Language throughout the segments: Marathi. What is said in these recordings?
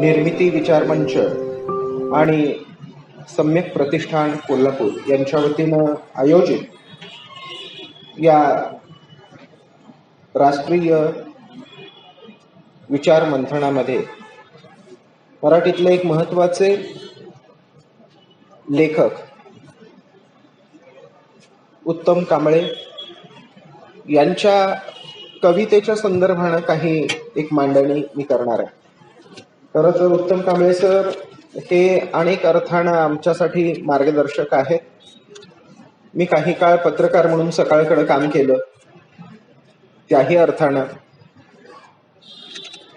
निर्मिती विचार मंच आणि सम्यक प्रतिष्ठान कोल्हापूर यांच्या वतीनं आयोजित या राष्ट्रीय विचार मंथनामध्ये मराठीतले एक महत्त्वाचे लेखक उत्तम कांबळे यांच्या कवितेच्या संदर्भानं काही एक मांडणी मी करणार आहे. खरं तर उत्तम कांबळे सर हे अनेक अर्थानं आमच्यासाठी मार्गदर्शक आहेत. मी काही काळ पत्रकार म्हणून सकाळकडे काम केलं. त्याही अर्थानं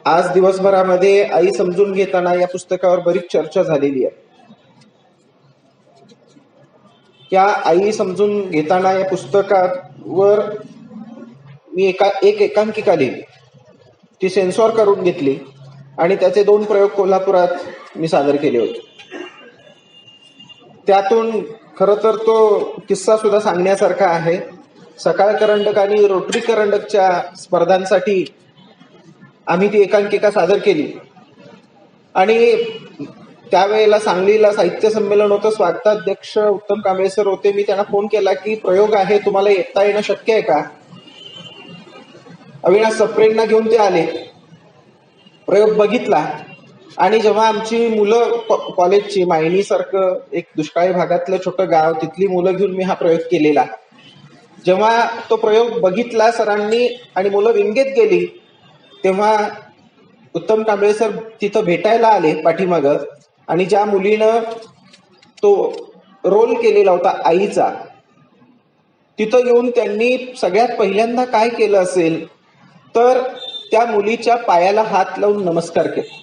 आज दिवसभरामध्ये आई समजून घेताना या पुस्तकावर बरीच चर्चा झालेली आहे. त्या आई समजून घेताना या पुस्तकावर मी एक एकांकिका लिहिली, ती सेन्सॉर करून घेतली आणि त्याचे 2 प्रयोग कोल्हापुरात मी सादर केले होते. त्यातून खरं तर तो किस्सा सुद्धा सांगण्यासारखा आहे. सकाळ करंडक आणि रोटरी करंडकच्या स्पर्धांसाठी आम्ही ती एकांकिका सादर केली आणि त्यावेळेला सांगलीला साहित्य संमेलन होतं. स्वागताध्यक्ष उत्तम कांबळे सर होते. मी त्यांना फोन केला की प्रयोग आहे, तुम्हाला येता येणं शक्य आहे का? अविनाश सप्रेंना घेऊन ते आले, प्रयोग बघितला आणि जेव्हा आमची मुलं कॉलेजची मायनी सारखं एक दुष्काळी भागातलं छोटं गाव, तिथली मुलं घेऊन मी हा प्रयोग केलेला. जेव्हा तो प्रयोग बघितला सरांनी आणि मुलं विंगेत गेली, तेव्हा उत्तम कांबळे सर तिथं भेटायला आले पाठीमागं आणि ज्या मुलीनं तो रोल केलेला होता आईचा, तिथं येऊन त्यांनी सगळ्यात पहिल्यांदा काय केलं असेल तर त्या मुलीच्या पायाला हात लावून नमस्कार केला.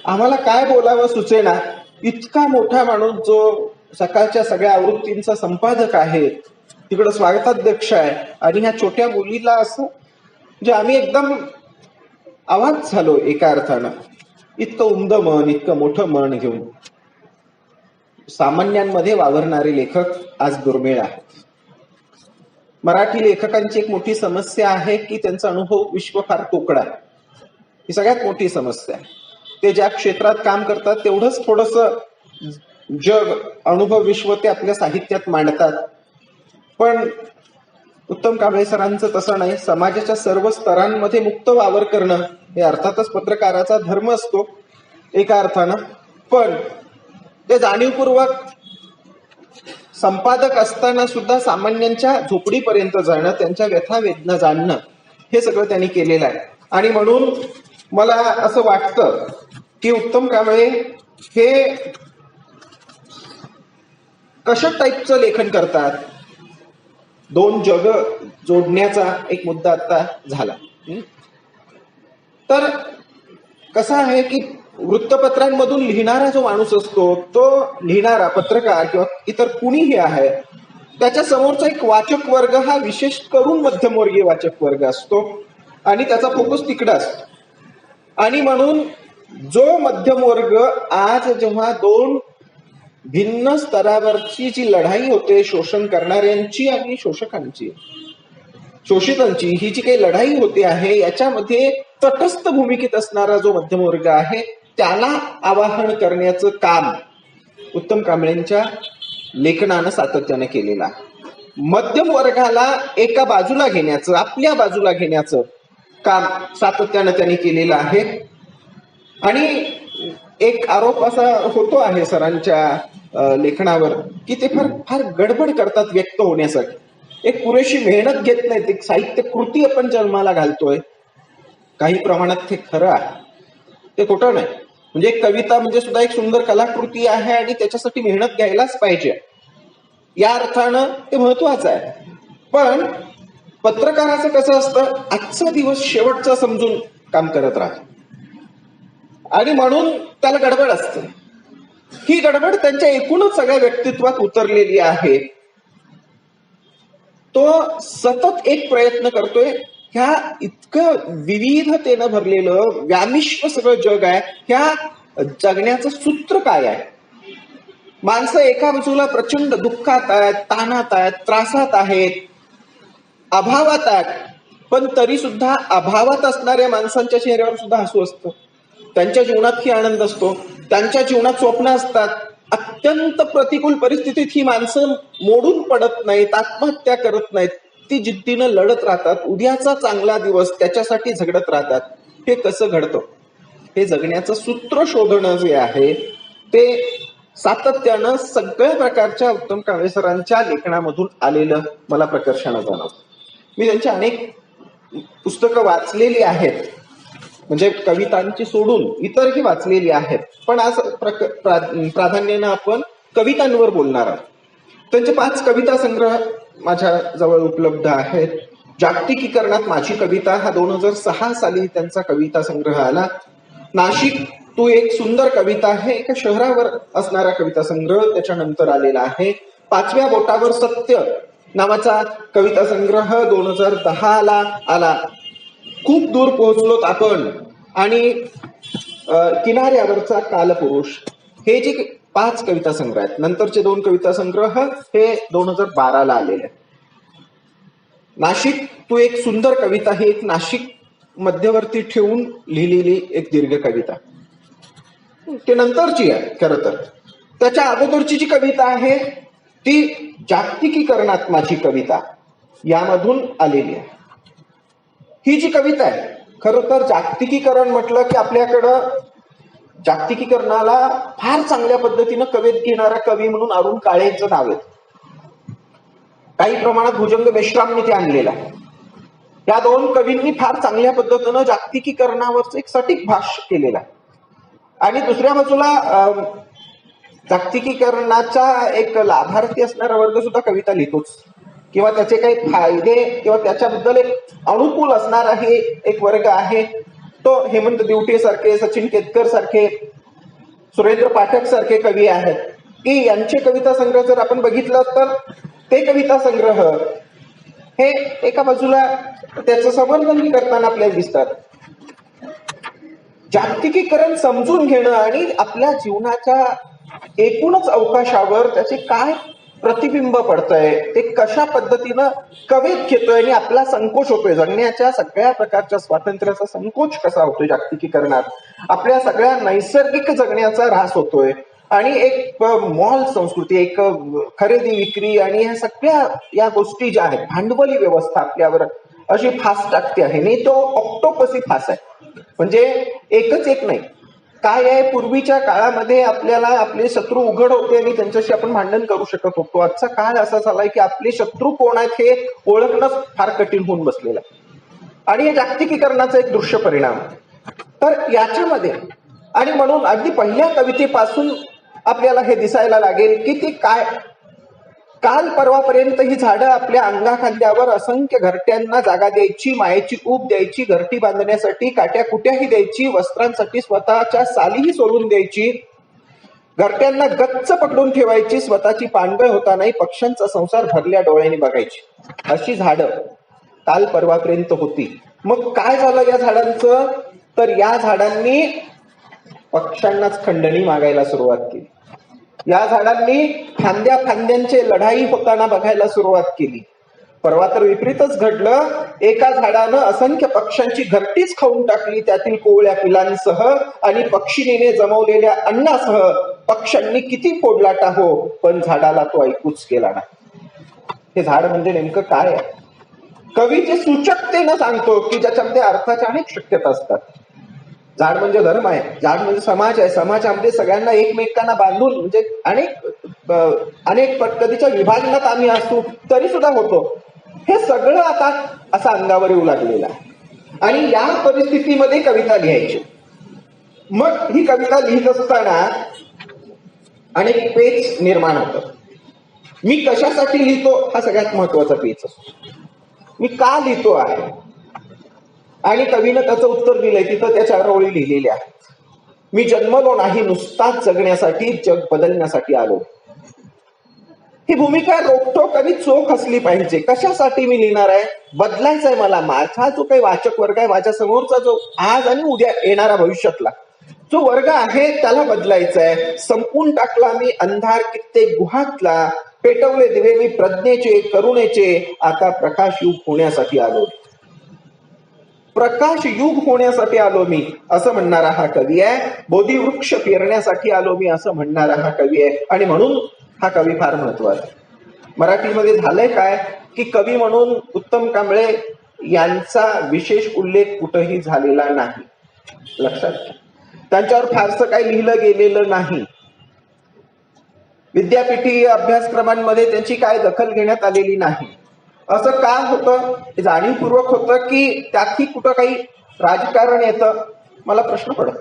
आम्हाला काय बोलावं सुचेना. इतका मोठा माणूस जो सकाळच्या सगळ्या आवृत्तींचा संपादक आहे, तिकडं स्वागताध्यक्ष आहे आणि ह्या छोट्या मुलीला असं म्हणजे आम्ही एकदम आवाज झालो एका अर्थानं. इतकं उमद मन, इतकं मोठं मन घेऊन सामान्यांमध्ये वावरणारे लेखक आज दुर्मिळ आहेत. मराठी लेखकांची एक मोठी समस्या आहे की त्यांचा अनुभव विश्व फार तोकडा आहे. ही सगळ्यात मोठी समस्या आहे. ते ज्या क्षेत्रात काम करतात तेवढंच थोडंसं जग अनुभव विश्व ते आपल्या साहित्यात मांडतात. पण उत्तम कांबळे सरांचं तसं नाही. समाजाच्या सर्व स्तरांमध्ये मुक्त वावर करणं हे अर्थातच पत्रकाराचा धर्म असतो एका अर्थानं, पण ते जाणीवपूर्वक संपादक असताना सुद्धा सामान्यांच्या झोपडीपर्यंत जाणं, त्यांच्या व्यथा वेदना जाणणं, हे सगळं त्यांनी केलेलं आहे. आणि म्हणून मला असं वाटतं की उत्तम कांबळे हे कशा टाईपचं लेखन करतात. 2 जग जोडण्याचा एक मुद्दा आता झाला. तर कसं आहे की वृत्तपत्रांमधून लिहिणारा जो माणूस असतो, तो लिहिणारा पत्रकार किंवा इतर कुणीही आहे, त्याच्या समोरचा एक वाचक वर्ग हा विशेष करून मध्यमवर्गीय वाचक वर्ग असतो आणि त्याचा फोकस तिकडं असतो. आणि म्हणून जो मध्यम वर्ग आज जेव्हा 2 भिन्न स्तरावरची जी लढाई होते, शोषण करणाऱ्यांची आणि शोषकांची, शोषितांची, ही जी काही लढाई होते आहे, याच्यामध्ये तटस्थ भूमिकेत असणारा जो मध्यमवर्ग आहे त्याला आवाहन करण्याचं काम उत्तम कांबळेंच्या लेखनानं सातत्याने केलेलं आहे. मध्यम वर्गाला एका बाजूला घेण्याचं, आपल्या बाजूला घेण्याचं काम सातत्यानं त्यांनी केलेलं आहे. आणि एक आरोप असा होतो आहे सरांच्या लेखनावर की ते फार फार गडबड करतात व्यक्त होण्यासाठी, एक पुरेशी मेहनत घेत नाहीत. एक साहित्य कृती आपण जन्माला घालतोय, काही प्रमाणात ते खरं आहे, ते खोटं नाही. म्हणजे एक कविता म्हणजे सुद्धा एक सुंदर कलाकृती आहे आणि त्याच्यासाठी मेहनत घ्यायलाच पाहिजे, या अर्थानं ते महत्वाचं आहे. पण पत्रकाराचं कसं असतं, आजचा दिवस शेवटचा समजून काम करत राहतो आणि म्हणून त्याला गडबड असते. ही गडबड त्यांच्या एकूणच सगळ्या व्यक्तित्वात उतरलेली आहे. तो सतत एक प्रयत्न करतोय, ह्या इतकं विविधतेनं भरलेलं व्यामिश्र सगळं जग आहे, ह्या जगण्याचं सूत्र काय आहे. माणसं एका बाजूला प्रचंड दुःखात आहेत, ताणात आहेत, त्रासात आहेत, अभावात आहेत, पण तरी सुद्धा अभावात असणाऱ्या माणसांच्या चेहऱ्यावर सुद्धा हसू असतं. त्यांच्या जीवनातही आनंद असतो, त्यांच्या जीवनात स्वप्न असतात. अत्यंत प्रतिकूल परिस्थितीत ही माणसं मोडून पडत नाहीत, आत्महत्या करत नाहीत, ती जिद्दीनं लढत राहतात. उद्याचा चांगला दिवस त्याच्यासाठी झगडत राहतात. हे कसं घडतं? हे जगण्याचं सूत्र शोधणं जे आहे ते सातत्यानं सगळ्या प्रकारच्या उत्तम कांबळे सरांच्या लेखनामधून आलेलं मला प्रकर्षानं जाणवतं. मी त्यांची अनेक पुस्तकं वाचलेली आहेत, म्हणजे कवितांची सोडून इतरही वाचलेली आहेत, पण आज प्राधान्यानं आपण कवितांवर बोलणार आहोत. त्यांचे 5 कविता संग्रह माझ्या जवळ उपलब्ध आहेत. जागतिकीकरणात माझी कविता हा 2006 साली त्यांचा कविता संग्रह आला. नाशिक तू एक सुंदर कविता आहे, एका शहरावर असणारा कविता संग्रह त्याच्यानंतर आलेला आहे. 5व्या बोटावर सत्य नावाचा कविता संग्रह 2010 ला आला. खूप दूर पोहोचलोत आपण आणि किनाऱ्यावरचा कालपुरुष, हे जे 5 कविता संग्रह आहेत. नंतरचे 2 कविता संग्रह हे 2012 ला आलेले. नाशिक तू एक सुंदर कविता ही एक नाशिक मध्यवर्ती ठेवून लिहिलेली एक दीर्घ कविता, ते नंतरची आहे खरं तर. त्याच्या अगोदरची जी कविता आहे ती जागतिकीकरणात माझी कविता यामधून आलेली आहे. ही जी कविता आहे, खरं तर जागतिकीकरण म्हटलं की आपल्याकडं जागतिकीकरणाला फार चांगल्या पद्धतीनं कवेत घेणारा कवी म्हणून अरुण काळेंचं नाव आहे. काही प्रमाणात भुजंग मेश्रामनी ते आणलेला आहे. या 2 कवींनी फार चांगल्या पद्धतीनं जागतिकीकरणावरच एक सटीक भाष्य केलेला आहे. आणि दुसऱ्या बाजूला जागतिकीकरणाचा एक लाभार्थी असणारा वर्ग सुद्धा कविता लिहितोच, किंवा त्याचे काही फायदे किंवा त्याच्याबद्दल एक अनुकूल असणारा हे एक वर्ग आहे. तो हेमंत दिवटे सारखे, सचिन केतकर सारखे, सुरेंद्र पाठक सारखे कवी आहेत की यांचे कविता संग्रह जर आपण बघितलं तर ते कविता संग्रह हे एका बाजूला त्याचं संवर्धन करताना आपल्याला दिसतात. जागतिकीकरण समजून घेणं आणि आपल्या जीवनाच्या एकूणच अवकाशावर त्याचे काय प्रतिबिंब पडतंय, ते कशा पद्धतीनं कवेत घेतोय आणि आपला संकोच होतोय, जगण्याच्या सगळ्या प्रकारच्या स्वातंत्र्याचा संकोच कसा होतोय जागतिकीकरणात, आपल्या सगळ्या नैसर्गिक जगण्याचा ऱ्हास होतोय आणि एक मॉल संस्कृती, एक खरेदी विक्री आणि ह्या सगळ्या या गोष्टी ज्या आहेत, भांडवली व्यवस्था आपल्यावर अशी फास टाकते आहे. नाही तो ऑक्टोपसी फास आहे. म्हणजे एकच एक नाही, काय आहे, पूर्वीच्या काळामध्ये आपल्याला आपले शत्रू उघड होते आणि त्यांच्याशी आपण भांडण करू शकत होतो. आजचा काळ असा झालाय की आपले शत्रू कोण आहेत हे ओळखणं फार कठीण होऊन बसलेलं आहे. आणि हे जागतिकीकरणाचा एक दृश्य परिणाम. तर याच्यामध्ये आणि म्हणून अगदी पहिल्या कवितेपासून आपल्याला हे दिसायला लागेल की ती काय, काल परवापर्यंत ही झाडं आपल्या अंगाखांद्यावर असंख्य घरट्यांना जागा द्यायची, मायेची ऊब द्यायची, घरटी बांधण्यासाठी काट्या कुट्याही द्यायची, वस्त्रांसाठी स्वतःच्या सालीही सोडून द्यायची, घरट्यांना गच्च पकडून ठेवायची, स्वतःची पानगळ होता नाही पक्ष्यांचा संसार भरल्या डोळ्यांनी बघायची. अशी झाडं काल परवापर्यंत होती. मग काय झालं या झाडांचं? तर या झाडांनी पक्ष्यांनाच खंडणी मागायला सुरुवात केली. या झाडांनी फांद्या फांद्यांचे लढाई होताना बघायला सुरुवात केली. परवा तर विपरीतच घडलं. एका झाडानं असंख्य पक्ष्यांची घरटीच खाऊन टाकली, त्यातील कोवळ्या पिलांसह आणि पक्षिणीने जमवलेल्या अन्नासह. पक्ष्यांनी किती फोडलाटा हो, पण झाडाला तो ऐकूच केला नाही. हे झाड म्हणजे नेमकं काय आहे? कवीचे सूचकतेनं सांगतो की ज्याच्यामध्ये अर्थाच्या अनेक शक्यता असतात. झाड म्हणजे धर्म आहे, झाड म्हणजे समाज आहे, समाजामध्ये सगळ्यांना एकमेकांना बांधून म्हणजे अनेक पद्धतीच्या विभाजनात आम्ही असू तरी सुद्धा होतो. हे सगळं आता असं अंगावर येऊ लागलेलं आहे आणि या परिस्थितीमध्ये कविता लिहायची. मग ही कविता लिहित असताना अनेक पेच निर्माण होतं. मी कशासाठी लिहितो हा सगळ्यात महत्वाचा पेच असतो. मी का लिहितो आहे आणि कवीनं त्याचं उत्तर दिलंय. तिथं त्या 4 ओळी लिहिलेल्या आहेत. मी जन्मलो नाही नुसताच जगण्यासाठी, जग बदलण्यासाठी आलो. ही भूमिका रोखठोक आणि चोख असली पाहिजे. कशासाठी मी लिहिणार आहे? बदलायचंय मला. माझा जो काही वाचक वर्ग आहे, माझ्या समोरचा जो आज आणि उद्या येणारा भविष्यातला जो वर्ग आहे त्याला बदलायचंय. संपून टाकला मी अंधार कित्येक गुहातला, पेटवले दिवे मी प्रज्ञेचे करुणेचे, आता प्रकाश युग होण्यासाठी आलो. प्रकाश युग होण्यासाठी आलो मी असं म्हणणारा हा कवी आहे. बोधिवृक्ष पेरण्यासाठी आलो मी असं म्हणणारा हा कवी आहे. आणि म्हणून हा कवी फार महत्वाचा. मराठीमध्ये झालंय काय की कवी म्हणून उत्तम कांबळे यांचा विशेष उल्लेख कुठेही झालेला नाही. लक्षात घ्या, त्यांच्यावर फारसं काही लिहिलं गेलेलं नाही. विद्यापीठी अभ्यासक्रमांमध्ये त्यांची काय दखल घेण्यात आलेली नाही. असं का होतं? जाणीवपूर्वक होतं की त्यातही कुठं काही राजकारण येतं? मला प्रश्न पडत.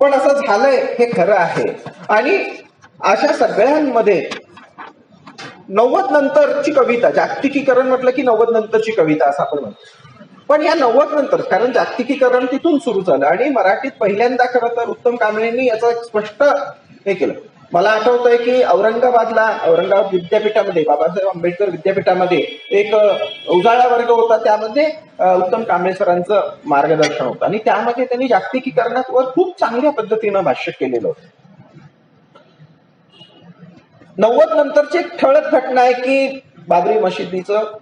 पण असं झालंय हे खरं आहे. आणि अशा सगळ्यांमध्ये 90 नंतरची कविता, जागतिकीकरण म्हटलं की 90 नंतरची कविता असं आपण म्हणतो. पण या 90 नंतर, कारण जागतिकीकरण तिथून सुरू झालं आणि मराठीत पहिल्यांदा खरं तर उत्तम कांबळेंनी याचं स्पष्ट हे केलं. मला आठवतंय की औरंगाबाद विद्यापीठामध्ये, बाबासाहेब आंबेडकर विद्यापीठामध्ये एक उजाळा वर्ग होता. त्यामध्ये उत्तम कांबळे सरांचं मार्गदर्शन होतं आणि त्यामध्ये त्यांनी जागतिकीकरणावर खूप चांगल्या पद्धतीनं भाष्य केलेलं होतं. 90 नंतरची एक ठळक घटना आहे की बाबरी मशिदीचं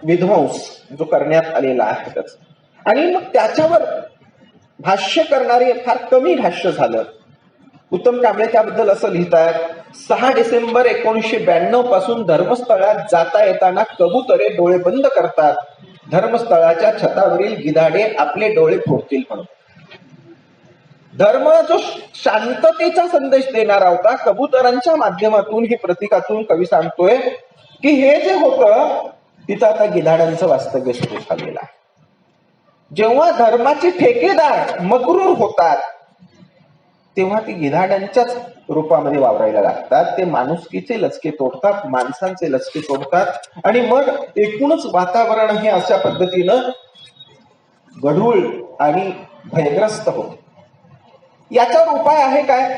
विध्वंस जो करण्यात आलेला आहे त्याच, आणि मग त्याच्यावर भाष्य करणारे फार कमी भाष्य झालं. उत्तम कांबळे त्याबद्दल असं लिहितात, 6 डिसेंबर 1992 पासून धर्मस्थळात जाता येताना कबुतरे डोळे बंद करतात. धर्मस्थळाच्या छतावरील गिधाडे आपले डोळे फोडतील म्हणून. धर्म जो शांततेचा संदेश देणारा होता, कबुतरांच्या माध्यमातून हे प्रतीकातून कवी सांगतोय की हे जे होतं तिथं आता गिधाडांचं वास्तव्य सुरू झालेलं आहे. जेव्हा धर्माचे ठेकेदार मग्रूर होतात तेव्हा ती गिधाडांच्याच रूपामध्ये वावरायला लागतात. ते माणुसकीचे लचके तोडतात, माणसांचे लचके तोडतात आणि मग एकूणच वातावरण हे अशा पद्धतीनं गढूळ आणि भयग्रस्त होते. याच्यावर उपाय आहे काय?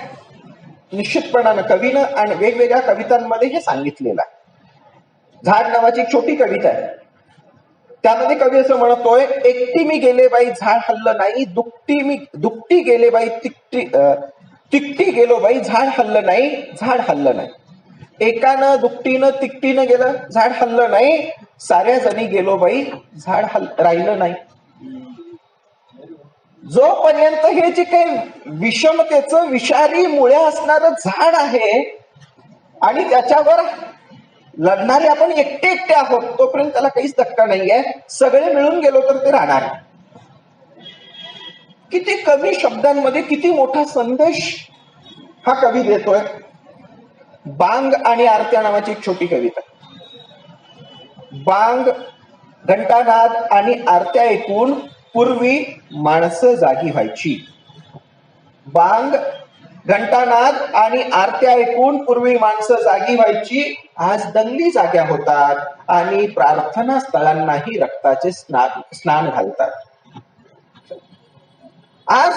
निश्चितपणानं कवीनं आणि वेगवेगळ्या कवितांमध्ये हे सांगितलेलं आहे. झाड नावाची एक छोटी कविता आहे. त्यामध्ये कवी असं म्हणतोय, एकटी मी गेले बाई झाड हल्लं नाही, दुकटी गेले बाई तिकटी गेलो बाई झाड हल्लं नाही, झाड हल्लं नाही. एकानं दुकटीनं तिकटीनं गेलं, झाड हल्लं नाही. साऱ्या जणी गेलो बाई झाड राहिलं नाही. जोपर्यंत हे जे काही विषमतेचं विषारी मुळे असणारं झाड आहे आणि त्याच्यावर लढणारे आपण एकटे एकटे आहोत, तोपर्यंत त्याला काहीच धक्का नाहीये. सगळे मिळून गेलो तर ते राहणार. किती कमी शब्दांमध्ये किती मोठा संदेश हा कवी देतोय. बांग आणि आरत्या नावाची एक छोटी कविता. बांग, घंटानाद आणि आरत्या ऐकून पूर्वी माणसं जागी व्हायची. बांग, घंटानाद आणि आरत्या ऐकून पूर्वी माणसं जागी व्हायची. आज दंगली जाग्या होतात आणि प्रार्थना स्थळांनाही रक्ताचे स्नान घालतात. आज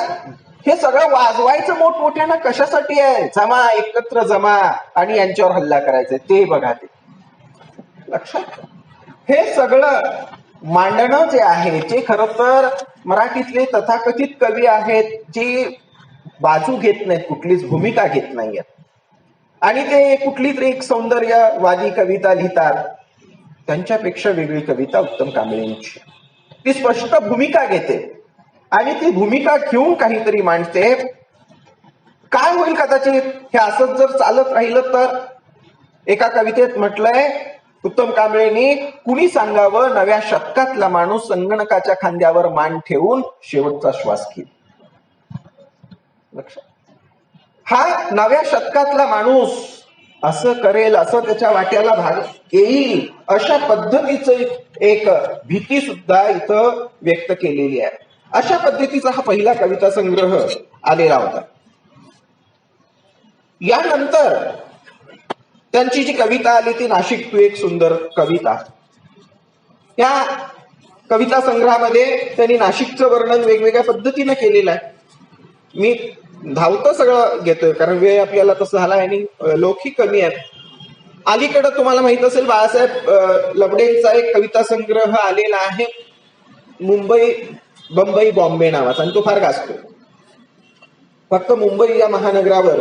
हे सगळं वाजवायचं मोठमोठ्यानं कशासाठी आहे? जमा, एकत्र जमा आणि यांच्यावर हल्ला करायचा ते बघा. ते लक्षात, हे सगळं मांडणं जे आहे, जे खरं तर मराठीतले तथाकथित कवी आहेत जे बाजू घेत नाहीत, कुठलीच भूमिका घेत नाहीयेत आणि ते कुठली तरी एक सौंदर्यवादी कविता लिहितात, त्यांच्यापेक्षा वेगळी कविता उत्तम कांबळेंची. ती स्पष्ट भूमिका घेते आणि ती भूमिका घेऊन काहीतरी मांडते. काय होईल कदाचित हे असंच जर चालत राहिलं तर? एका कवितेत म्हटलंय उत्तम कांबळेंनी, कुणी सांगावं नव्या शतकातला माणूस संगणकाच्या खांद्यावर मान ठेवून शेवटचा श्वास घेईल. लक्षात, हा नव्या शतकातला माणूस असं करेल, असं त्याच्या वाट्याला भाग येईल, अशा पद्धतीचं एक भीती सुद्धा इथं व्यक्त केलेली आहे. अशा पद्धतीचा हा पहिला कविता संग्रह आलेला होता. यानंतर त्यांची जी कविता आली ती नाशिक तू एक सुंदर कविता. या कविता संग्रहामध्ये त्यांनी नाशिकचं वर्णन वेगवेगळ्या पद्धतीनं केलेलं आहे. मी धावतं सगळं घेतोय कारण वेळ आपल्याला तसं झाला आणि लोकही कमी आहेत. अलीकडं तुम्हाला माहित असेल बाळासाहेब लबडेंचा एक कविता संग्रह आलेला आहे, मुंबई बंबई बॉम्बे नावाचा, आणि तो फार गाजतो. फक्त मुंबई या महानगरावर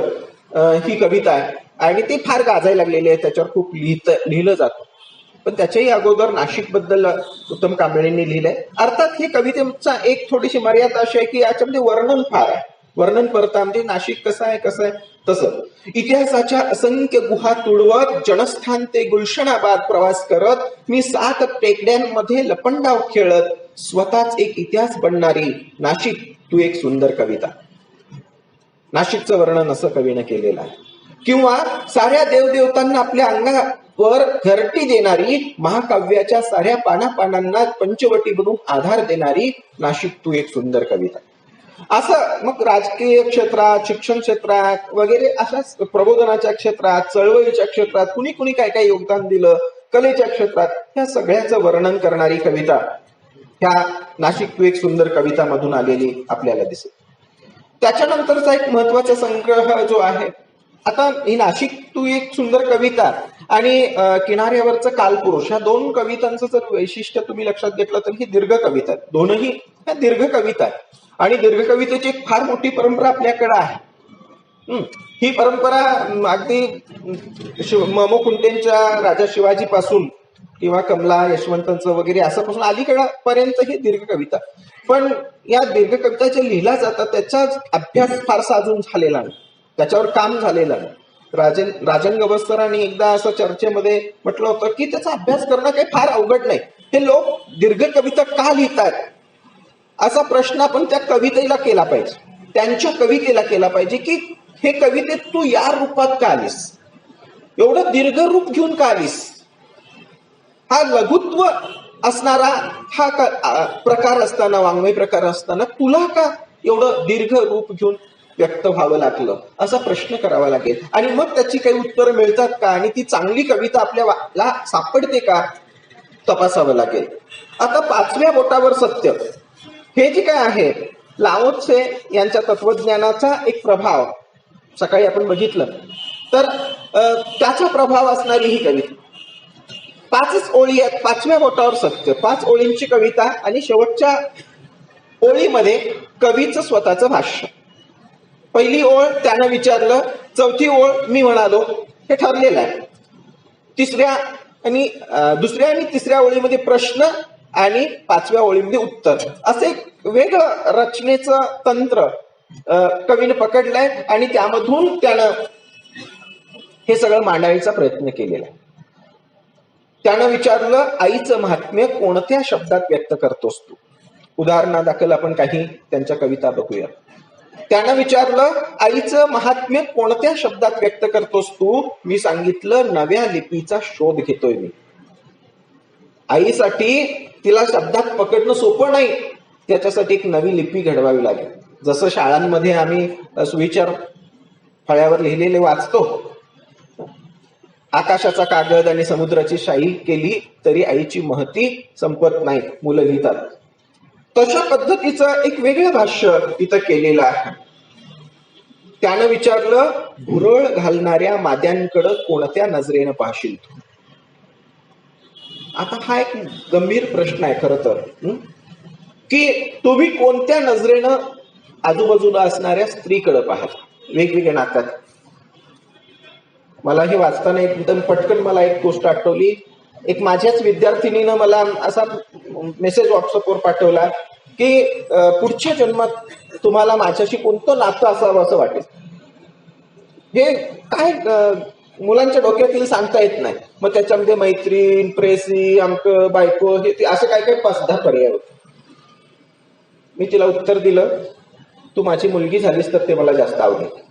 ही कविता आहे आणि ती फार गाजायला लागलेली आहे. त्याच्यावर खूप लिहिलं जातं. पण त्याच्याही अगोदर नाशिक बद्दल उत्तम कांबळेंनी लिहिलंय. अर्थात ही कवितेचा एक थोडीशी मर्यादा अशी आहे की याच्यामध्ये वर्णन फार आहे. वर्णन करता म्हणजे नाशिक कसं आहे तसं. इतिहासाच्या असंख्य गुहा तुडवत जनस्थान ते गुलशनाबाद प्रवास करत मी 7 टेकड्यांमध्ये लपंडाव खेळत स्वतःच एक इतिहास बनणारी नाशिक तू एक सुंदर कविता. नाशिकचं वर्णन असं कवीनं केलेलं आहे. किंवा साऱ्या देवदेवतांना आपल्या अंगावर घरटी देणारी, महाकाव्याच्या साऱ्या पानापानांना पंचवटी बनवून आधार देणारी नाशिक तू एक सुंदर कविता. असं मग राजकीय क्षेत्रात, शिक्षण क्षेत्रात वगैरे अशा प्रबोधनाच्या क्षेत्रात, चळवळीच्या क्षेत्रात कुणी कुणी काय काय योगदान दिलं, कलेच्या क्षेत्रात, ह्या सगळ्याचं वर्णन करणारी कविता ह्या नाशिक तू एक सुंदर कविता मधून आलेली आपल्याला दिसेल. त्याच्यानंतरचा एक महत्वाचा संग्रह जो आहे, आता ही नाशिक तू एक सुंदर कविता आणि किनाऱ्यावरचं कालपुरुष ह्या 2 कवितांचं जर वैशिष्ट्य तुम्ही लक्षात घेतलं तर ही दीर्घ कविता आहे. दोनही ह्या दीर्घ कविता आहे आणि दीर्घ कवितेची एक फार मोठी परंपरा आपल्याकडे आहे. ही परंपरा अगदी म. कुंटेंच्या राजा शिवाजी पासून किंवा कमला यशवंतांचं वगैरे असापासून अलीकडपर्यंत ही दीर्घ कविता. पण या दीर्घ कविता ज्या लिहिल्या जातात त्याचा अभ्यास फारसा अजून झालेला नाही, त्याच्यावर काम झालेलं नाही. राजन गवसकरांनी एकदा असं चर्चेमध्ये म्हटलं होतं की त्याचा अभ्यास करणं काही फार अवघड नाही. हे लोक दीर्घ कविता का लिहितात असा प्रश्न आपण त्या कवितेला केला पाहिजे, त्यांच्या कवितेला केला पाहिजे की हे कवितेत तू या रूपात का आलीस, एवढं दीर्घ रूप घेऊन का आलीस, हा लघुत्व असणारा हा प्रकार असताना, वाङ्मय प्रकार असताना तुला का एवढं दीर्घ रूप घेऊन व्यक्त व्हावं लागलं असा प्रश्न करावा लागेल. आणि मग त्याची काही उत्तरं मिळतात का आणि ती चांगली कविता आपल्याला सापडते का तपासावं लागेल. आता 5व्या बोटावर सत्य हे जे काय आहे, लाओ त्से यांच्या तत्वज्ञानाचा एक प्रभाव सकाळी आपण बघितलं तर त्याचा प्रभाव असणारी ही कविता. 5 ओळी आहेत, 5व्या बोटावर सत्य, 5 ओळींची कविता आणि शेवटच्या ओळीमध्ये कवीचं स्वतःचं भाष्य. पहिली ओळ त्यानं विचारलं, चौथी ओळ मी म्हणालो, हे ठरलेलं आहे. दुसऱ्या आणि तिसऱ्या ओळीमध्ये प्रश्न आणि 5व्या ओळीमध्ये उत्तर, असं एक वेगळं रचनेचं तंत्र कवीनं पकडलंय आणि त्यामधून त्यानं हे सगळं मांडायचा प्रयत्न केलेला आहे. त्यानं विचारलं, आईचं महात्म्य कोणत्या शब्दात व्यक्त करतोस तू. उदाहरणादाखल आपण काही त्यांच्या कविता बघूया. त्यानं विचारलं, आईचं महात्म्य कोणत्या शब्दात व्यक्त करतोस तू. मी सांगितलं, नव्या लिपीचा शोध घेतोय मी. आईसाठी तिला शब्दात पकडणं सोपं नाही, त्याच्यासाठी एक नवी लिपी घडवावी लागेल. जसं शाळांमध्ये आम्ही सुविचार फळ्यावर लिहिलेले वाचतो, आकाशाचा कागद आणि समुद्राची शाई केली तरी आईची महती संपत नाही, मुलं लिहितात. तशा पद्धतीचं एक वेगळं भाष्य तिथं केलेलं आहे. त्यानं विचारलं, भुरळ घालणाऱ्या माद्यांकडं कोणत्या नजरेनं पाहशील तू. आता हा एक गंभीर प्रश्न आहे खरं तर, की तुम्ही कोणत्या नजरेनं आजूबाजूला असणाऱ्या स्त्रीकडे पाहता वेगवेगळ्या नात्यात. मला हे वाचताना एकदम पटकन मला एक गोष्ट आठवली. एक माझ्याच विद्यार्थिनीनं मला असा मेसेज व्हॉट्सअपवर पाठवला की पुढच्या जन्मात तुम्हाला माझ्याशी कोणतं नातं असावं असं वाटेल. हे काय मुलांच्या डोक्यातील सांगता येत नाही. मग त्याच्यामध्ये मैत्रीण, प्रेसी, आमक बायको, हे असे काय काय 5-10 पर्याय होते. मी तिला उत्तर दिलं, तू माझी मुलगी झालीस तर ते मला जास्त आवडेल.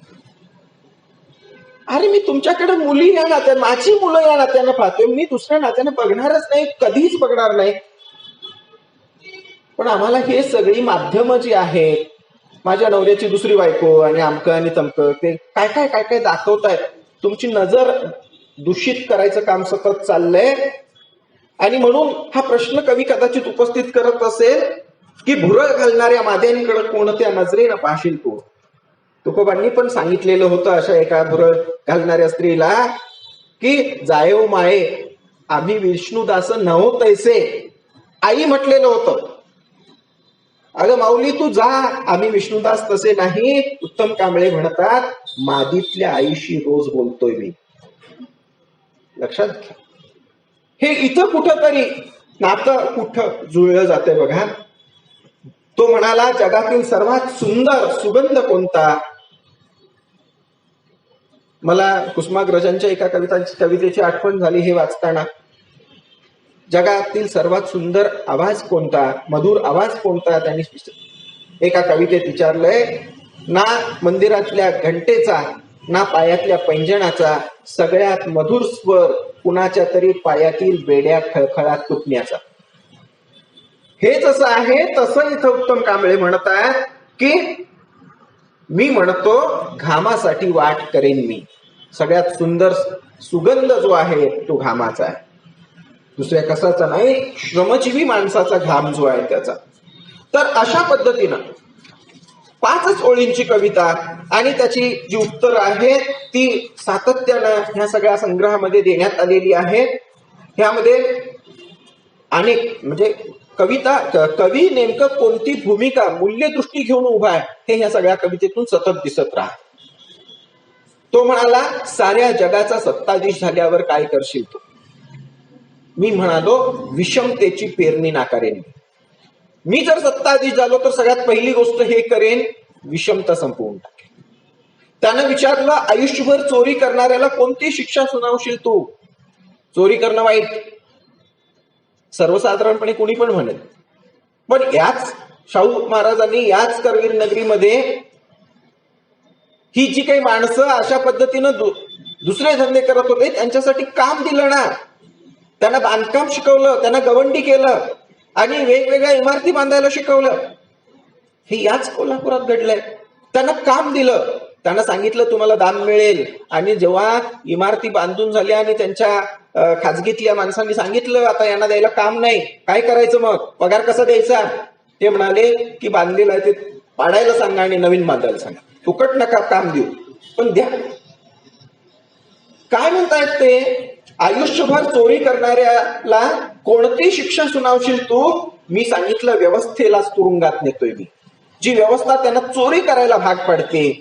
अरे मी तुमच्याकडे मुली या नात्याने, माझी मुलं या नात्यानं पाहतोय, मी दुसऱ्या नात्याने बघणारच नाही, कधीच बघणार नाही. पण आम्हाला हे सगळी माध्यमं जी आहेत, माझ्या नवऱ्याची दुसरी बायको आणि आमकं आणि तमकं, ते काय काय काय काय दाखवतायत. तुमची नजर दूषित करायचं काम सतत चाललंय. आणि म्हणून हा प्रश्न कवी कदाचित उपस्थित करत असेल की भुरळ घालणाऱ्या माद्यांकडे कोणत्या नजरेनं पाहशील तू. तुकोबांनी पण सांगितलेलं होतं अशा एका भुरळ घालणाऱ्या स्त्रीला की जायो माये आम्ही विष्णुदास नव्हो तैसे. आई म्हटलेलं होतं, अगं माऊली तू जा, आम्ही विष्णुदास तसे नाही. उत्तम कांबळे म्हणतात, मादीतल्या आईशी रोज बोलतोय मी. लक्षात घ्या, हे इथं कुठंतरी नातं कुठं जुळलं जातंय बघा. तो म्हणाला, जगातील सर्वात सुंदर सुगंध कोणता? मला कुसुमाग्रजांच्या एका कवितेची आठवण झाली हे वाचताना. जगातील सर्वात सुंदर आवाज कोणता, मधुर आवाज कोणता? त्यांनी एका कवितेत विचारलंय. ना मंदिरातल्या घंटेचा, ना पायातल्या पैंजणाचा, सगळ्यात मधुर स्वर कुणाच्या तरी पायातील बेड्या खळखळात तुटण्याचा. हे जसं आहे तसं इथं उत्तम कांबळे म्हणतात की मी म्हणतो घामासाठी वाट करेन मी. सगळ्यात सुंदर सुगंध जो आहे तो घामाचा आहे, दुसऱ्या कसाचा नाही, श्रमजीवी माणसाचा घाम जो आहे त्याचा. तर अशा पद्धतीनं 5च ओळींची कविता आणि त्याची जी उत्तर आहे ती सातत्यानं ह्या सगळ्या संग्रहामध्ये देण्यात आलेली आहे. ह्यामध्ये अनेक म्हणजे कवी नेमकं कोणती भूमिका, मूल्यदृष्टी घेऊन उभा आहे हे ह्या सगळ्या कवितेतून सतत दिसत राहत. तो म्हणाला, साऱ्या जगाचा सत्ताधीश झाल्यावर काय करशील तू? मी म्हणालो, विषमतेची पेरणी नाकारेन. मी जर सत्ताधीश झालो तर सगळ्यात पहिली गोष्ट हे करेन, विषमता संपवून टाकेन. त्यानं विचारलं, आयुष्यभर चोरी करणाऱ्याला कोणती शिक्षा सुनावशील तू? चोरी करणं वाईट, सर्वसाधारणपणे कुणी पण म्हणेल. पण याच शाहू महाराजांनी याच करवीर नगरीमध्ये ही जी काही माणसं अशा पद्धतीनं दुसरे धंदे करत होते त्यांच्यासाठी काम दिलं ना. त्यांना बांधकाम शिकवलं, त्यांना गवंडी केलं आणि वेगवेगळ्या इमारती बांधायला शिकवलं. हे याच कोल्हापुरात घडलंय. त्यांना काम दिलं, त्यांना सांगितलं तुम्हाला दान मिळेल. आणि जेव्हा इमारती बांधून झाल्या आणि त्यांच्या खाजगीतल्या माणसांनी सांगितलं आता यांना द्यायला काम नाही, काय करायचं मग, पगार कसा द्यायचा? ते म्हणाले की बांधलेलं आहे ते पाडायला सांगा आणि नवीन बांधायला सांगा, फुकट नका काम देऊ पण द्या. काय म्हणतायत ते, आयुष्यभर चोरी करणाऱ्याला कोणती शिक्षा सुनावशील तू? मी सांगितलं, व्यवस्थेलाच तुरुंगात नेतोय मी. जी व्यवस्था त्यांना चोरी करायला भाग पडते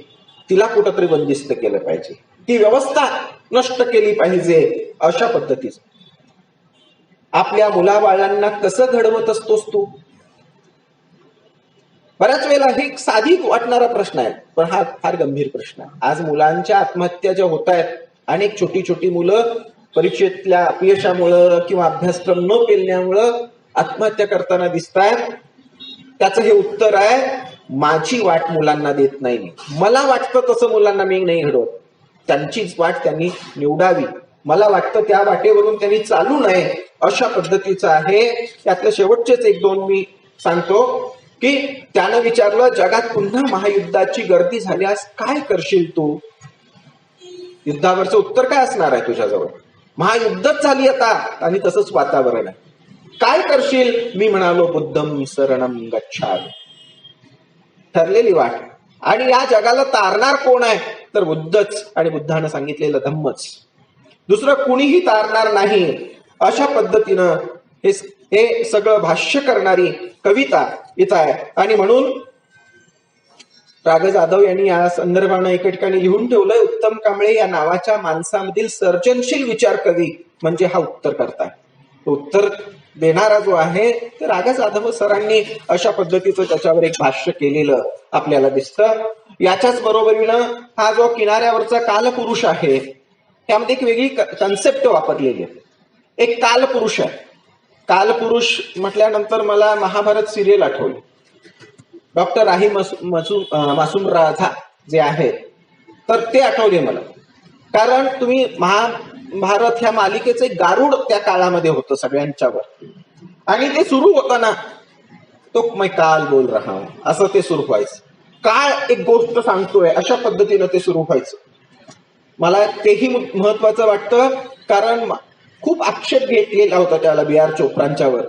तिला कुठंतरी बंदिस्त केलं पाहिजे, ती व्यवस्था नष्ट केली पाहिजे. अशा पद्धतीचं आपल्या मुलाबाळांना कसं घडवत असतोस तू? बऱ्याच वेळेला ही साधी वाटणारा प्रश्न आहे, पण हा फार गंभीर प्रश्न आहे. आज मुलांच्या आत्महत्या ज्या होत आहेत, अनेक छोटी छोटी मुलं परीक्षेतल्या अपयशामुळं किंवा अभ्यासक्रम न पेलण्यामुळं आत्महत्या करताना दिसत आहेत. त्याचं हे उत्तर आहे, माझी वाट मुलांना देत नाही मी. मला वाटतं तसं मुलांना मी नाही घडवत, त्यांचीच वाट त्यांनी निवडावी. मला वाटतं त्या वाटेवरून त्यांनी चालू नये, अशा पद्धतीचं आहे. त्यातले शेवटचेच 1-2 मी सांगतो की त्यानं विचारलं, जगात पुन्हा महायुद्धाची गर्दी झाल्यास काय करशील तू? युद्धावरचं उत्तर काय असणार आहे तुझ्याजवळ? महायुद्धच झाली आता आणि तसंच वातावरण आहे, काय करशील? मी म्हणालो, बुद्धम शरणम गच्छामि. ठरलेली वाट. आणि या जगाला तारणार कोण आहे तर बुद्धच, आणि बुद्धानं सांगितलेलं धम्मच, दुसरं कुणीही तारणार नाही. अशा पद्धतीनं हे सगळं भाष्य करणारी कविता इथं आहे. आणि म्हणून राग जाधव यांनी या संदर्भानं एका ठिकाणी लिहून ठेवलंय, उत्तम कांबळे या नावाच्या माणसामधील सर्जनशील विचार कवी म्हणजे हा उत्तरकर्ता. उत्तर देणारा जो आहे ते राग जाधव सरांनी अशा पद्धतीचं त्याच्यावर एक भाष्य केलेलं आपल्याला दिसतं. याच्याच बरोबरीनं हा जो किनाऱ्यावरचा कालपुरुष आहे त्यामध्ये एक वेगळी कन्सेप्ट वापरलेली आहे. एक कालपुरुष आहे. कालपुरुष म्हटल्यानंतर मला महाभारत सिरियल आठवली. डॉक्टर राही मासूम राधा जे आहेत तर ते आठवले मला, कारण तुम्ही महाभारत ह्या मालिकेचे गारुड त्या काळामध्ये होतं सगळ्यांच्यावर, आणि ते सुरू होतं ना, तो मैं काल बोल रहा हूं असं ते सुरू व्हायचं. काळ एक गोष्ट सांगतोय अशा पद्धतीनं ते सुरू व्हायचं. मला तेही महत्वाचं वाटतं, कारण खूप आक्षेप घेतलेला होता त्याला बी आर चोप्रांच्यावर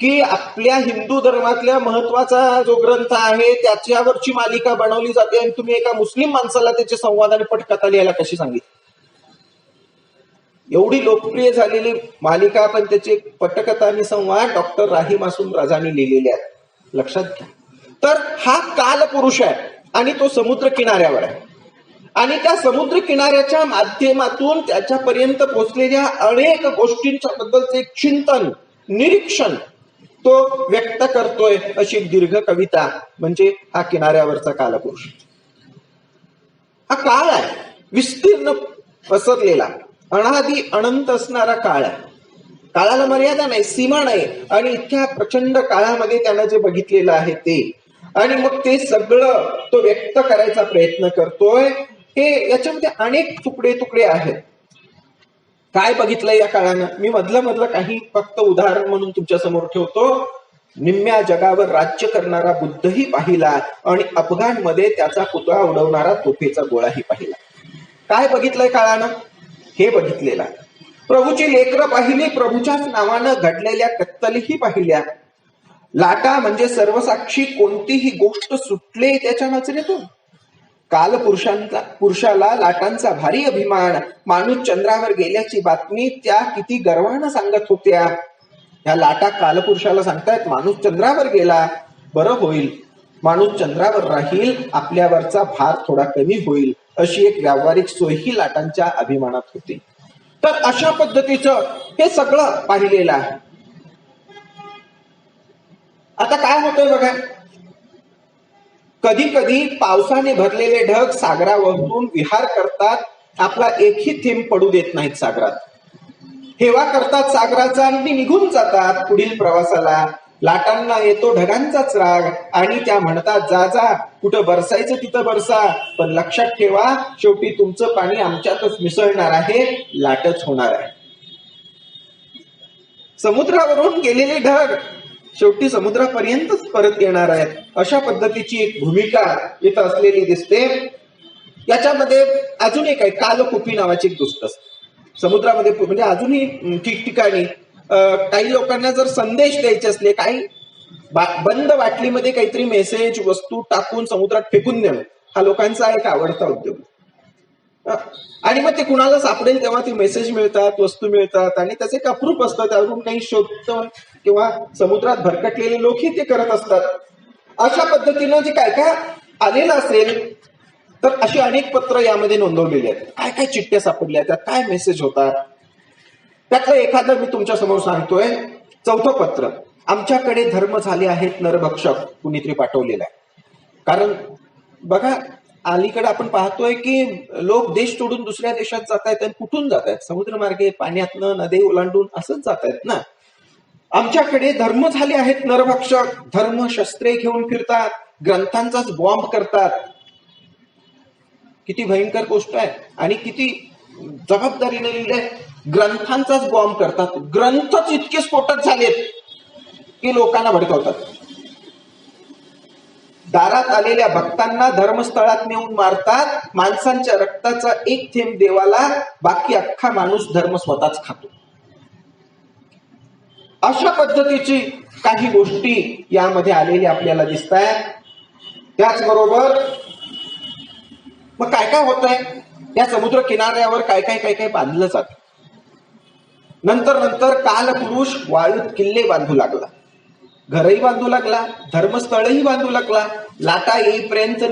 की आपल्या हिंदू धर्मातल्या महत्वाचा जो ग्रंथ आहे त्याच्यावरची मालिका बनवली जाते आणि तुम्ही एका मुस्लिम माणसाला त्याचे संवाद आणि पटकथा लिहायला कशी सांगितली. एवढी लोकप्रिय झालेली मालिका, पण त्याचे पटकथा आणि संवाद डॉक्टर राही मासूम राजांनी लिहिलेले आहेत, लक्षात घ्या. तर हा कालपुरुष आहे आणि तो समुद्र किनाऱ्यावर आहे. आणि त्या समुद्र किनाऱ्याच्या माध्यमातून त्याच्यापर्यंत पोहोचलेल्या अनेक गोष्टींच्या बद्दलचे एक चिंतन, निरीक्षण तो व्यक्त करतोय. अशी एक दीर्घ कविता म्हणजे हा किनाऱ्यावरचा कालपुरुष. हा काळ आहे, विस्तीर्ण पसरलेला, अनादी अनंत असणारा काळ आहे. काळाला मर्यादा नाही, सीमा नाही. आणि इतक्या प्रचंड काळामध्ये त्यानं जे बघितलेलं आहे ते, आणि मग ते सगळं तो व्यक्त करायचा प्रयत्न करतोय. हे याच्यामध्ये अनेक तुकडे तुकडे आहेत. काय बघितलंय या काळानं? मी मधलं काही फक्त उदाहरण म्हणून तुमच्या समोर ठेवतो. निम्म्या जगावर राज्य करणारा बुद्धही पाहिला आणि अफगाणमध्ये त्याचा पुतळा उडवणारा तोफेचा गोळाही पाहिला. काय बघितलंय काळानं? हे बघितलेलं आहे. प्रभूची लेकरं पाहिली, प्रभूच्याच नावानं घडलेल्या कत्तलीही पाहिल्या. लाटा म्हणजे सर्वसाक्षी कोणतीही गोष्ट सुटले त्याच्या नजरेतून. काल पुरुषाला लाटांचा भारी अभिमान. माणूस चंद्रावर गेल्याची बातमी त्या किती गर्वानं सांगत होत्या. या लाटा कालपुरुषाला सांगतायत माणूस चंद्रावर गेला, बरं होईल, माणूस चंद्रावर राहील, आपल्यावरचा भार थोडा कमी होईल, अशी एक व्यावहारिक सोयही लाटांच्या अभिमानात होती. तर अशा पद्धतीचं हे सगळं पाहिलेलं आहे. आता काय होतंय बघा, कधी कधी पावसाने भरलेले ढग सागरावरून विहार करतात, आपला एकही थेंब पडू देत नाहीत सागरात. हेवा करतात सागराचा आणि निघून जातात पुढील प्रवासाला. लाटांना येतो ढगांचाच राग आणि त्या म्हणतात, जा जा, कुठं बरसायचं तिथं बरसा, पण लक्षात ठेवा शेवटी तुमचं पाणी आमच्यातच मिसळणार आहे, लाटच होणार आहे. समुद्रावरून गेलेले ढग शेवटी समुद्रापर्यंतच परत येणार आहेत. अशा पद्धतीची एक भूमिका इथं असलेली दिसते. याच्यामध्ये अजून एक आहे, कालकुपी नावाची एक गोष्ट असते समुद्रामध्ये. म्हणजे अजूनही ठिकठिकाणी काही लोकांना जर संदेश द्यायचे असले, काही बंद बाटलीमध्ये काहीतरी मेसेज वस्तू टाकून समुद्रात फेकून देणं हा लोकांचा एक आवडता उद्योग. आणि मग ते कुणाला सापडेल तेव्हा ती मेसेज मिळतात, वस्तू मिळतात, आणि त्याचे एक अप्रूप असतं, त्यावरून काही शोधतं किंवा समुद्रात भरकटलेले लोकही ते करत असतात. अशा पद्धतीनं जे काय काय आलेलं असेल, तर अशी अनेक पत्र यामध्ये नोंदवलेली आहेत. काय काय चिठ्ठ्या सापडल्या, त्यात काय मेसेज होतात. त्यातलं एखादं मी तुमच्या समोर सांगतोय. 4थं पत्र, आमच्याकडे धर्म झाले आहेत नरभक्षक, कुणीतरी पाठवलेलं आहे. कारण बघा, अलीकडे आपण पाहतोय की लोक देश सोडून दुसऱ्या देशात जात आहेत. आणि कुठून जात आहेत? समुद्रमार्गे, पाण्यातनं, नदी ओलांडून असंच जात आहेत ना. आमच्याकडे धर्म झाले आहेत नरभक्षक, धर्म शस्त्रे घेऊन फिरतात, ग्रंथांचाच बॉम्ब करतात. किती भयंकर गोष्ट आहे आणि किती जबाबदारीने लिहिलंय. ग्रंथांचाच बॉम्ब करतात. ग्रंथच इतके स्फोटक झालेत की लोकांना भडकवतात. दारात आलेल्या भक्तांना धर्मस्थळात नेऊन मारतात. माणसांच्या रक्ताचा एक थेंब देवाला, बाकी अख्खा माणूस धर्म स्वतःच खातो. अशा पद्धतीची काही गोष्टी यामध्ये आलेल्या आपल्याला दिसत आहेत. त्याचबरोबर मग काय काय होत आहे, या समुद्र किनाऱ्यावर काय काय बांधलं जात. नंतर कालपुरुष वाळूत किल्ले बांधू लागला, घरही बांधू लागला, धर्मस्थळही बांधू लागला. लाटा येईपर्यंत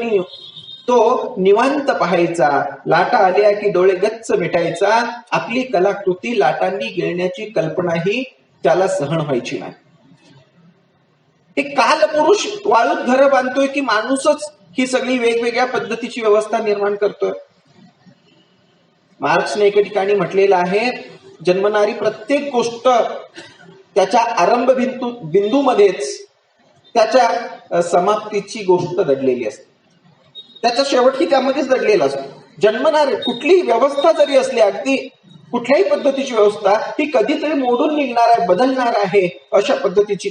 तो निवांत पाहायचा. लाटा आल्या की डोळे गच्च मिटायचा. आपली कलाकृती लाटांनी गिळण्याची कल्पनाही त्याला सहन व्हायची नाही. हे कालपुरुष वाळूत घरं बांधतोय की माणूसच ही सगळी वेगवेगळ्या पद्धतीची व्यवस्था निर्माण करतोय? मार्क्सने एके ठिकाणी म्हटलेलं आहे, जन्मणारी प्रत्येक गोष्ट त्याच्या आरंभ बिंदूमध्येच त्याच्या समाप्तीची गोष्ट दडलेली असते. त्याचा शेवटही त्यामध्येच दडलेला असतो. जन्मणारे कुठलीही व्यवस्था जरी असली, अगदी कुठल्याही पद्धतीची व्यवस्था, ही कधीतरी मोडून निघणार आहे, बदलणार आहे. अशा पद्धतीची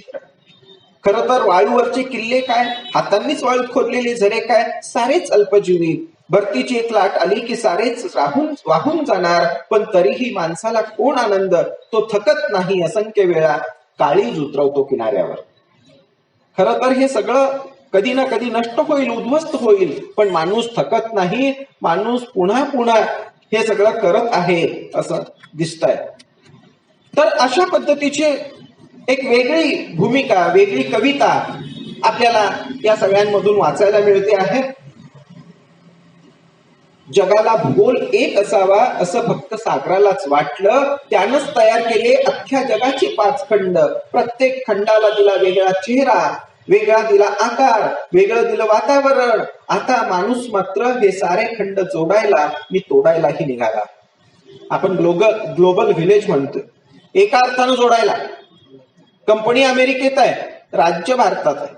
खरं तर वाळूवरचे किल्ले काय, हातांनीच वाळूत खोदलेले झरे काय, सारेच अल्पजीवी. भरतीची एक लाट आली की सारेच वाहून जाणार. पण तरीही माणसाला कोण आनंद, तो थकत नाही. असंख्य वेळा काळीज उतरवतो किनाऱ्यावर. खरं तर हे सगळं कधी ना कधी नष्ट होईल, उद्ध्वस्त होईल, पण माणूस थकत नाही. माणूस पुन्हा पुन्हा हे सगळं करत आहे असं दिसतंय. तर अशा पद्धतीची एक वेगळी भूमिका, वेगळी कविता आपल्याला या सगळ्यांमधून वाचायला मिळते आहे. जगाला भूगोल एक असावा असं फक्त सागरालाच वाटलं. त्यानंच तयार केले अख्ख्या जगाचे 5 खंड. प्रत्येक खंडाला दिला वेगळा चेहरा, वेगळा दिला आकार, वेगळं दिलं वातावरण. आता माणूस मात्र हे सारे खंड जोडायला मी तोडायलाही निघाला. आपण ग्लोबल व्हिलेज म्हणतो, एका अर्थानं जोडायला. कंपनी अमेरिकेत आहे, राज्य भारतात आहे,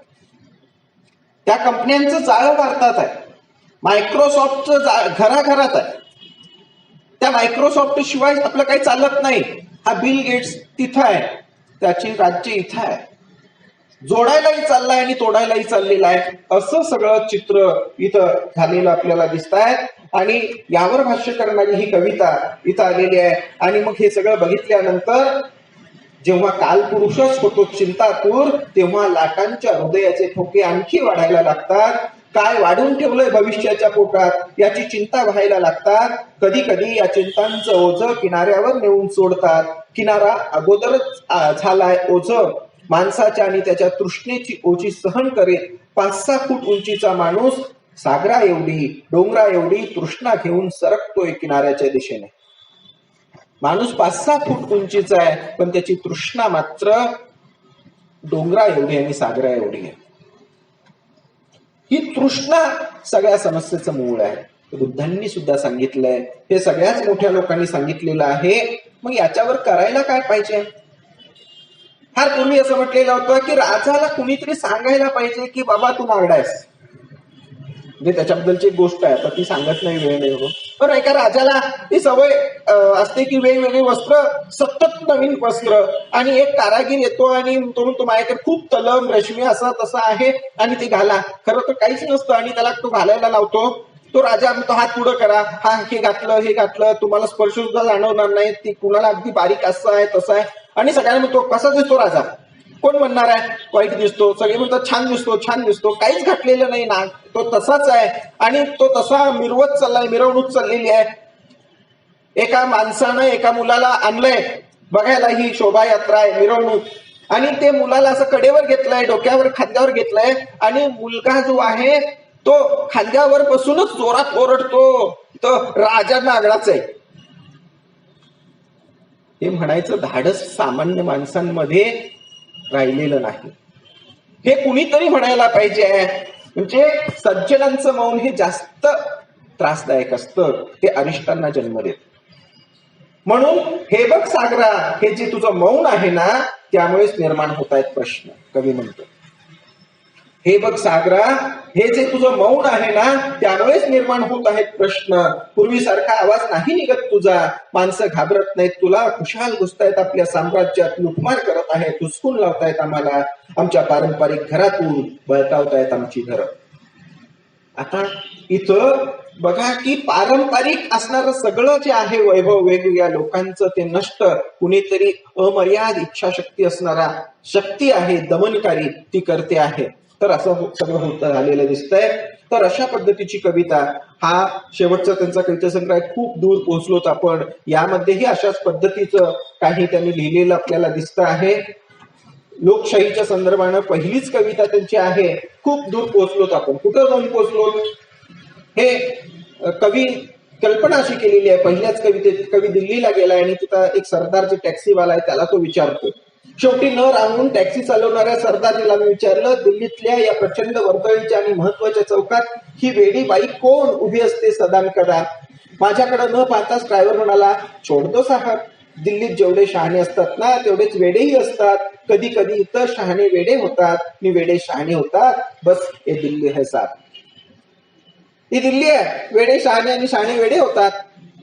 त्या कंपन्यांचं जाळं भारतात आहे. मायक्रोसॉफ्टचं घराघरात आहे, त्या मायक्रोसॉफ्ट शिवाय आपलं काही चालत नाही. हा बिल गेट्स तिथं आहे, त्याची राज्य इथं आहे. जोडायलाही चाललाय आणि तोडायलाही चाललेला आहे. असं सगळं चित्र इथं झालेलं आपल्याला दिसत आहे. आणि यावर भाष्य करणारी ही कविता इथं आलेली आहे. आणि मग हे सगळं बघितल्यानंतर जेव्हा कालपुरुषच होतो चिंतातूर, तेव्हा लाटांच्या हृदयाचे ठोके आणखी वाढायला लागतात. काय वाढून ठेवलंय भविष्याच्या पोटात याची चिंता व्हायला लागतात. कधी कधी या चिंतांचं ओझं किनाऱ्यावर नेऊन सोडतात. किनारा अगोदरच झालाय ओझं. माणसाच्या आणि त्याच्या तृष्णेची ओझी सहन करेल 5-6 फूट उंचीचा माणूस सागरा एवढी, डोंगरा एवढी तृष्णा घेऊन सरकतोय किनाऱ्याच्या दिशेने. माणूस 5-6 फूट उंचीचा आहे, पण त्याची तृष्णा मात्र डोंगरा एवढी आणि सागरा एवढी आहे. ही तृष्णा सगळ्या समस्येचं मूळ आहे. बुद्धांनी सुद्धा सांगितलंय, हे सगळ्याच मोठ्या लोकांनी सांगितलेलं आहे. मग याच्यावर करायला काय पाहिजे? फार पूर्वी असं म्हटलेलं होतं की राजाला कुणीतरी सांगायला पाहिजे की बाबा तू नागडा आहेस. म्हणजे त्याच्याबद्दलची एक गोष्ट आहे, तर ती सांगत नाही वेळ नाही म्हणून. पण एका राजाला ही सवय असते की वेगवेगळी वस्त्र, सतत नवीन वस्त्र. आणि एक कारागीर येतो आणि तो म्हणतो माझ्याकडे खूप तलम रेशमी असं तसं आहे आणि ते घाला. खरं तर काहीच नसतं आणि त्याला तो घालायला लावतो. तो राजा म्हणतो हात पुढं करा, हा हे घातलं तुम्हाला स्पर्श सुद्धा जाणवणार नाही, ती कुणाला अगदी बारीक असं आहे तसं आहे. आणि सगळ्यांना म्हणतो कसा दिसतो राजा? कोण म्हणणार आहे वाईट दिसतो? सगळे म्हणतात छान दिसतो. काहीच घातलेलं नाही ना, तो तसाच आहे. आणि तो तसा मिरवत चाललाय, मिरवणूक चाललेली आहे. एका माणसानं एका मुलाला आणलंय बघायला, ही शोभायात्रा आहे, मिरवणूक. आणि ते मुलाला असं कडेवर घेतलंय, डोक्यावर खांद्यावर घेतलंय. आणि मुलगा जो आहे तो खांद्यावर बसूनच जोरात ओरडतो, तो राजा नागडाच आहे. हे म्हणायचं धाडस सामान्य माणसांमध्ये राहिलेलं नाही. हे कुणीतरी म्हणायला पाहिजे. म्हणजे सज्जनांचं मौन हे जास्त त्रासदायक असतं, ते अरिष्टांना जन्म देत. म्हणून हे बघ सागरा, हे जे तुझं मौन आहे ना, त्यामुळेच निर्माण होत आहेत प्रश्न. कवी म्हणतो हे बघ सागरा, हे जे तुझं मौन आहे ना, त्यामुळेच निर्माण होत आहेत प्रश्न. पूर्वीसारखा आवाज नाही निघत तुझा, माणसं घाबरत नाहीत तुला, खुशाल घुसतायत आपल्या साम्राज्यात, लुटमार करत आहेत, हुसकून लावतायत आम्हाला, आमच्या पारंपरिक घरातून बळकावतायत आमची घरं. आता इथं बघा की पारंपरिक असणारं सगळं जे आहे वैभव वेगवेगळ्या लोकांचं, ते नष्ट कुणीतरी अमर्याद इच्छाशक्ती असणारा शक्ती आहे दमनकारी, ती करते आहे. तर असं सगळं होतं झालेलं दिसतंय. तर अशा पद्धतीची कविता, हा शेवटचा त्यांचा कविता संग्रह खूप दूर पोहोचलोत आपण. यामध्येही अशाच पद्धतीचं काही त्यांनी लिहिलेलं आपल्याला दिसतं आहे. लोकशाहीच्या संदर्भानं पहिलीच कविता त्यांची आहे. खूप दूर पोहोचलोत आपण. कुठं जाऊन पोहोचलोत? हे कवी कल्पना अशी केलेली आहे. पहिल्याच कवितेत कवी दिल्लीला गेलाय आणि तिथं एक सरदार जे टॅक्सीवाला आहे त्याला तो विचारतो. शेवटी न राहून टॅक्सी चालवणाऱ्या सरदारीला मी विचारलं, दिल्लीतल्या या प्रचंड वर्दळीच्या आणि महत्वाच्या चौकात ही वेडी बाई कोण उभी असते सदा कदा? माझ्याकडे न पाहताच ड्रायव्हर म्हणाला, छोडतो साहेब, दिल्लीत जेवढे शहाणे असतात ना, तेवढेच वेडेही असतात. कधी कधी इथं शहाणे वेडे होतात आणि वेडे शहाणे होतात. बस हे दिल्ली है साहेब, ही दिल्ली आहे. वेडे शहाणे आणि शहाणे वेडे होतात.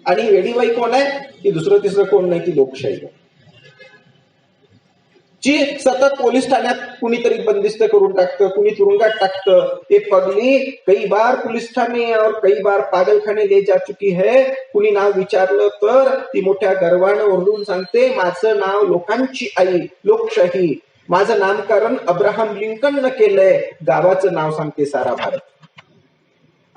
आणि वेडी बाई कोण आहे? ती दुसरं तिसरं कोण नाही, ती लोकशाही आहे, जी सतत पोलीस ठाण्यात कुणीतरी बंदिस्त करून टाकतं, कुणी तुरुंगात टाकतं. ये पगली कई बार पुलिस ठाणे और कई बार पागलखाने ले जा चुकी है. कुणी नाव विचारलं तर ती मोठ्या गर्वानं ओरडून सांगते, माझं नाव लोकांची आई लोकशाही, माझं नामकरण अब्राहम लिंकननं केलंय, गावाचं नाव सांगते सारा भारत.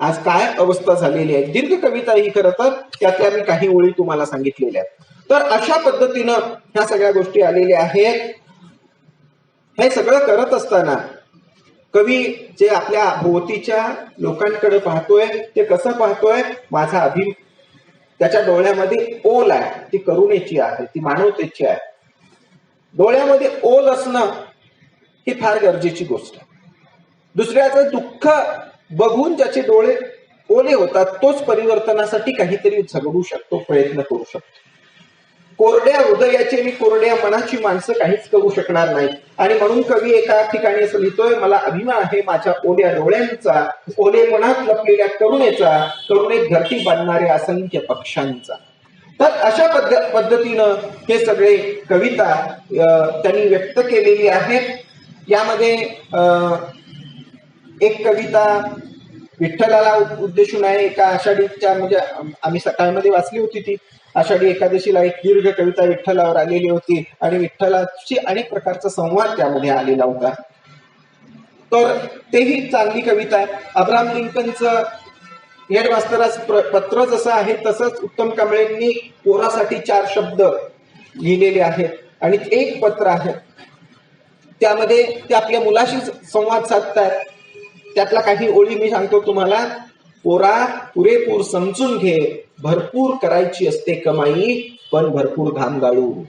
आज काय अवस्था झालेली आहे. दीर्घ कविता ही खरं तर, त्यातल्या मी काही ओळी तुम्हाला सांगितलेल्या आहेत. तर अशा पद्धतीनं ह्या सगळ्या गोष्टी आलेल्या आहेत. हे सगळं करत असताना कवी जे आपल्या भोवतीच्या लोकांकडे पाहतोय ते कसं पाहतोय, माझा त्याच्या डोळ्यामध्ये ओल आहे, ती करुणेची आहे, ती मानवतेची आहे. डोळ्यामध्ये ओल असणं ही फार गरजेची गोष्ट आहे. दुसऱ्याचं दुःख बघून ज्याचे डोळे ओले होतात तोच परिवर्तनासाठी काहीतरी झगडू शकतो, प्रयत्न करू शकतो. कोरड्या हृदयाची आणि कोरड्या मनाची माणसं काहीच करू शकणार नाही. आणि म्हणून कवी एका ठिकाणी असं लिहितोय, मला अभिमान आहे माझ्या ओल्या डोळ्यांचा, ओले मनात लपलेल्या करुणेचा, करुणेत घरटी बांधणाऱ्या असंख्य पक्षांचा. तर अशा पद्धतीनं हे सगळे कविता त्यांनी व्यक्त केलेली आहे. यामध्ये एक कविता विठ्ठलाला उद्देशून आहे. एका आषाढीच्या, म्हणजे आम्ही सकाळमध्ये वाचली होती ती, आषाढी एकादशीला एक दीर्घ कविता विठ्ठलावर आलेली होती आणि विठ्ठलाची अनेक प्रकारचा संवाद त्यामध्ये आलेला होता. तर तेही चांगली कविता आहे. अब्राहम लिंकनचं हेडमास्टरास पत्र जसं आहे तसंच उत्तम कांबळेंनी पोरासाठी 4 शब्द लिहिलेले आहेत आणि एक पत्र आहे. त्यामध्ये ते आपल्या मुलाशी संवाद साधतात. त्यातला काही ओळी मी सांगतो तुम्हाला. पोरा, पुरेपूर समजून घे, भरपूर करायची असते कमाई, पण भरपूर घाम गाळून.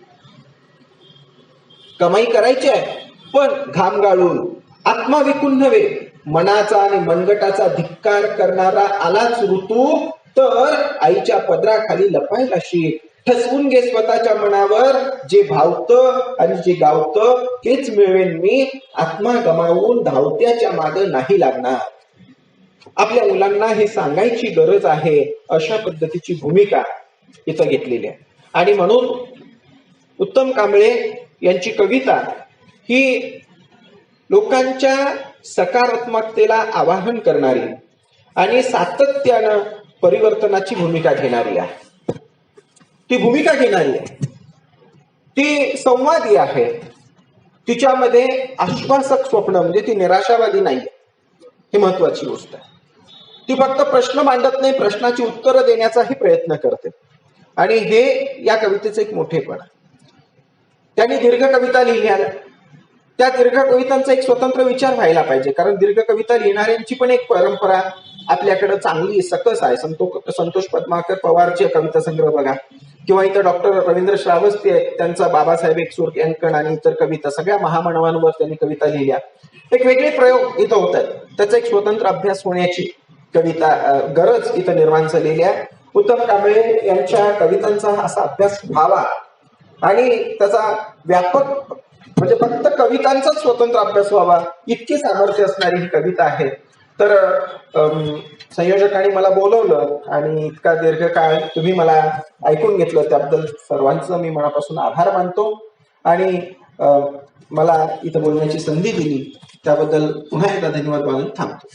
कमाई करायची आहे पण घाम गाळून. आत्मा विकून नव्हे, मनाचा आणि मनगटाचा धिक्कार करणारा आलाच ऋतू, तर आईच्या पदराखाली लपायला शिक. ठसवून घे स्वतःच्या मनावर, जे भावतं आणि जे गावतं तेच मिळवेन मी. आत्मा गमावून धावत्याच्या मागे नाही लागणार. आपल्या मुलांना हे सांगायची गरज आहे, अशा पद्धतीची भूमिका इथं घेतलेली आहे. आणि म्हणून उत्तम कांबळे यांची कविता ही लोकांच्या सकारात्मकतेला आवाहन करणारी आणि सातत्यानं परिवर्तनाची भूमिका घेणारी आहे. ती भूमिका घेणारी आहे, ती संवादी आहे. तिच्यामध्ये आश्वासक स्वप्न, म्हणजे ती निराशावादी नाही, ही महत्वाची गोष्ट आहे. ती फक्त प्रश्न मांडत नाही, प्रश्नाची उत्तरं देण्याचाही प्रयत्न करते. आणि हे या कवितेचं एक मोठेपण आहे. त्यांनी दीर्घ कविता लिहिल्या, त्या दीर्घ कवितांचा एक स्वतंत्र विचार व्हायला पाहिजे. कारण दीर्घ कविता लिहिणाऱ्यांची पण एक परंपरा आपल्याकडे चांगली सकस आहे. संतोष पद्माकर पवारचे कविता संग्रह बघा, किंवा इथं डॉक्टर रवींद्र श्रावस्ती त्यांचा बाबासाहेब एकसूर यांकण आणि इतर कविता, सगळ्या महामानवांवर त्यांनी कविता लिहिल्या. एक वेगळे प्रयोग इथं होत आहेत. त्याचा एक स्वतंत्र अभ्यास होण्याची गरज इथं निर्माण झालेली आहे. उत्तम कांबळे यांच्या कवितांचा असा अभ्यास व्हावा आणि त्याचा व्यापक, म्हणजे फक्त कवितांचाच स्वतंत्र अभ्यास व्हावा, इतके सामर्थ्य असणारी ही कविता आहे. तर संयोजकांनी मला बोलवलं आणि इतका दीर्घकाळ तुम्ही मला ऐकून घेतलं, त्याबद्दल सर्वांचं मी मनापासून आभार मानतो. आणि मला इथं बोलण्याची संधी दिली त्याबद्दल पुन्हा एकदा धन्यवाद मानून थांबतो.